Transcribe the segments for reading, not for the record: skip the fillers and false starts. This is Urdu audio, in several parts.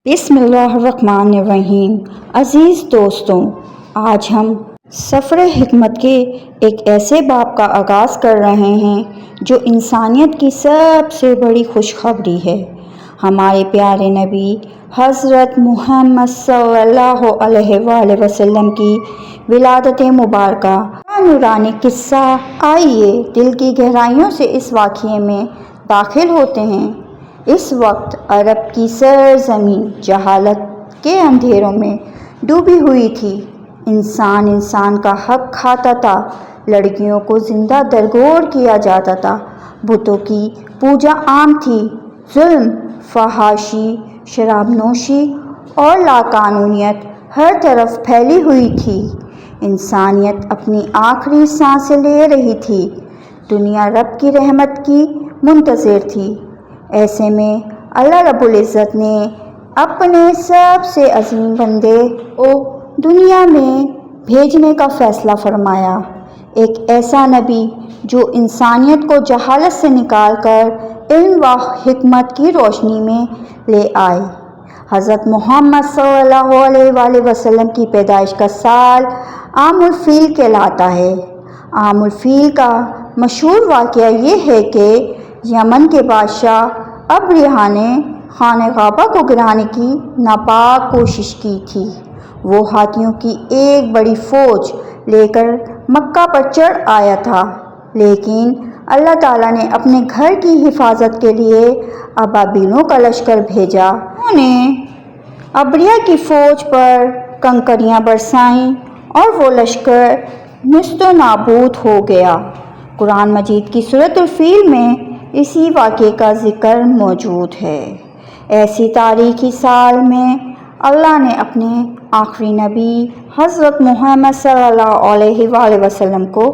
بسم اللہ الرحمن الرحیم۔ عزیز دوستوں، آج ہم سفر حکمت کے ایک ایسے باب کا آغاز کر رہے ہیں جو انسانیت کی سب سے بڑی خوشخبری ہے۔ ہمارے پیارے نبی حضرت محمد صلی اللہ علیہ وآلہ وسلم کی ولادت مبارکہ کا نورانی قصہ۔ آئیے دل کی گہرائیوں سے اس واقعے میں داخل ہوتے ہیں۔ اس وقت عرب کی سرزمین جہالت کے اندھیروں میں ڈوبی ہوئی تھی۔ انسان کا حق کھاتا تھا، لڑکیوں کو زندہ درگور کیا جاتا تھا، بتوں کی پوجا عام تھی، ظلم، فحاشی، شراب نوشی اور لاقانونیت ہر طرف پھیلی ہوئی تھی۔ انسانیت اپنی آخری سانسیں لے رہی تھی، دنیا رب کی رحمت کی منتظر تھی۔ ایسے میں اللہ رب العزت نے اپنے سب سے عظیم بندے کو دنیا میں بھیجنے کا فیصلہ فرمایا، ایک ایسا نبی جو انسانیت کو جہالت سے نکال کر علم و حکمت کی روشنی میں لے آئے۔ حضرت محمد صلی اللہ علیہ وآلہ وسلم کی پیدائش کا سال عام الفیل کہلاتا ہے۔ عام الفیل کا مشہور واقعہ یہ ہے کہ یمن کے بادشاہ ابرہہ نے خانہ کعبہ کو گرانے کی ناپاک کوشش کی تھی۔ وہ ہاتھیوں کی ایک بڑی فوج لے کر مکہ پر چڑھ آیا تھا، لیکن اللہ تعالیٰ نے اپنے گھر کی حفاظت کے لیے ابابیلوں کا لشکر بھیجا۔ انہوں نے ابرہہ کی فوج پر کنکریاں برسائیں اور وہ لشکر نیست و نابود ہو گیا۔ قرآن مجید کی سورۃ الفیل میں اسی واقعے کا ذکر موجود ہے۔ ایسی تاریخی سال میں اللہ نے اپنے آخری نبی حضرت محمد صلی اللہ علیہ وآلہ وسلم کو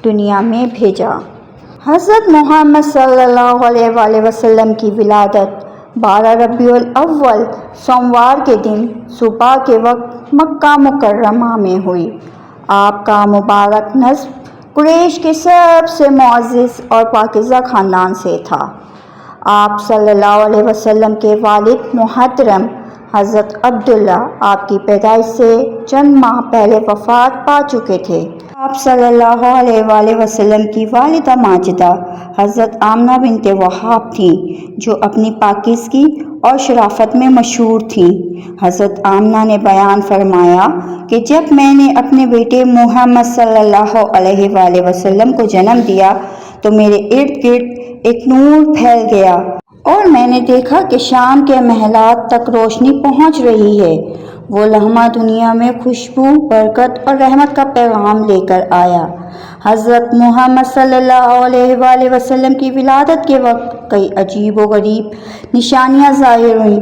دنیا میں بھیجا۔ حضرت محمد صلی اللہ علیہ وآلہ وسلم کی ولادت 12 ربیع الاول سوموار کے دن صبح کے وقت مکہ مکرمہ میں ہوئی۔ آپ کا مبارک نسب قریش کے سب سے معزز اور پاکیزہ خاندان سے تھا۔ آپ صلی اللہ علیہ وسلم کے والد محترم حضرت عبداللہ آپ کی پیدائش سے چند ماہ پہلے وفات پا چکے تھے۔ آپ صلی اللہ علیہ وآلہ وسلم کی والدہ ماجدہ حضرت آمنہ بنت وہاب تھیں، جو اپنی پاکیزگی اور شرافت میں مشہور تھیں۔ حضرت آمنہ نے بیان فرمایا کہ جب میں نے اپنے بیٹے محمد صلی اللہ علیہ وآلہ وسلم کو جنم دیا تو میرے ارد گرد ایک نور پھیل گیا اور میں نے دیکھا کہ شام کے محلات تک روشنی پہنچ رہی ہے۔ وہ لمحہ دنیا میں خوشبو، برکت اور رحمت کا پیغام لے کر آیا۔ حضرت محمد صلی اللہ علیہ وآلہ وسلم کی ولادت کے وقت کئی عجیب و غریب نشانیاں ظاہر ہوئیں۔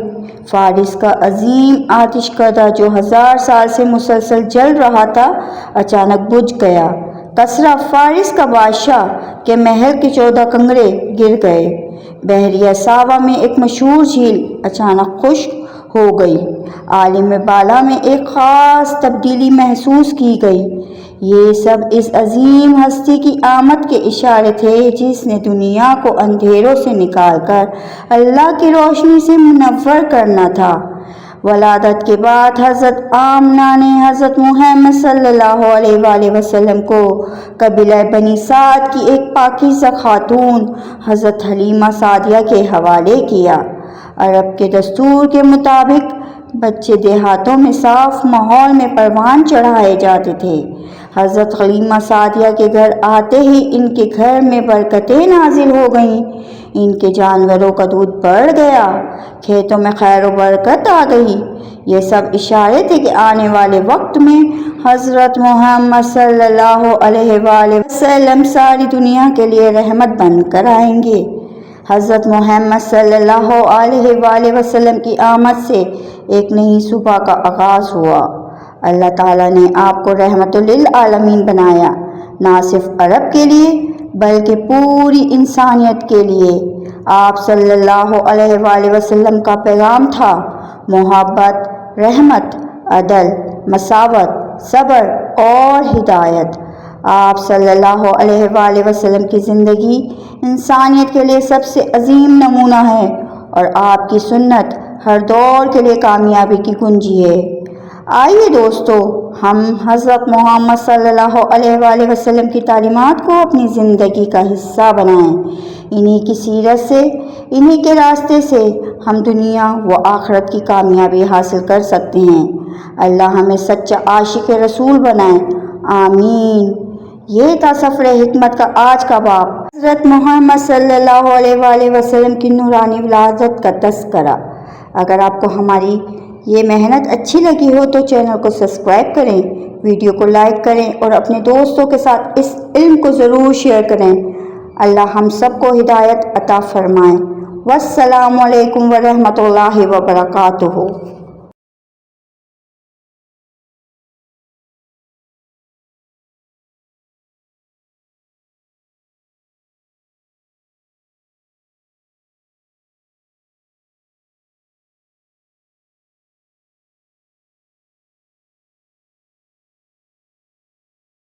فارس کا عظیم آتش کدہ جو 1000 سال سے مسلسل جل رہا تھا، اچانک بجھ گیا۔ کسریٰ فارس کا بادشاہ کے محل کے 14 کنگرے گر گئے۔ بحیرہ ساوا میں ایک مشہور جھیل اچانک خشک ہو گئی۔ عالم بالا میں ایک خاص تبدیلی محسوس کی گئی۔ یہ سب اس عظیم ہستی کی آمد کے اشارے تھے جس نے دنیا کو اندھیروں سے نکال کر اللہ کی روشنی سے منور کرنا تھا۔ ولادت کے بعد حضرت آمنہ نے حضرت محمد صلی اللہ علیہ وآلہ وسلم کو قبیلہ بنی سعد کی ایک پاکیزہ خاتون حضرت حلیمہ سعدیہ کے حوالے کیا۔ عرب کے دستور کے مطابق بچے دیہاتوں میں صاف ماحول میں پروان چڑھائے جاتے تھے۔ حضرت حلیمہ سعدیہ کے گھر آتے ہی ان کے گھر میں برکتیں نازل ہو گئیں۔ ان کے جانوروں کا دودھ بڑھ گیا، کھیتوں میں خیر و برکت آ گئی۔ یہ سب اشارے تھے کہ آنے والے وقت میں حضرت محمد صلی اللہ علیہ وآلہ وسلم ساری دنیا کے لیے رحمت بن کر آئیں گے۔ حضرت محمد صلی اللہ علیہ وآلہ وسلم کی آمد سے ایک نئی صبح کا آغاز ہوا۔ اللہ تعالیٰ نے آپ کو رحمت للعالمین بنایا، نہ صرف عرب کے لیے بلکہ پوری انسانیت کے لیے۔ آپ صلی اللہ علیہ وآلہ وسلم کا پیغام تھا محبت، رحمت، عدل، مساوات، صبر اور ہدایت۔ آپ صلی اللہ علیہ وآلہ وسلم کی زندگی انسانیت کے لیے سب سے عظیم نمونہ ہے اور آپ کی سنت ہر دور کے لیے کامیابی کی کنجی ہے۔ آئیے دوستو، ہم حضرت محمد صلی اللہ علیہ وآلہ وسلم کی تعلیمات کو اپنی زندگی کا حصہ بنائیں۔ انہی کی سیرت سے، انہی کے راستے سے ہم دنیا و آخرت کی کامیابی حاصل کر سکتے ہیں۔ اللہ ہمیں سچا عاشق رسول بنائے، آمین۔ یہ تھا سفر حکمت کا آج کا باب، حضرت محمد صلی اللہ علیہ وآلہ وسلم کی نورانی ولادت کا تذکرہ۔ اگر آپ کو ہماری یہ محنت اچھی لگی ہو تو چینل کو سبسکرائب کریں، ویڈیو کو لائک کریں اور اپنے دوستوں کے ساتھ اس علم کو ضرور شیئر کریں۔ اللہ ہم سب کو ہدایت عطا فرمائے۔ والسلام علیکم ورحمۃ اللہ وبرکاتہ۔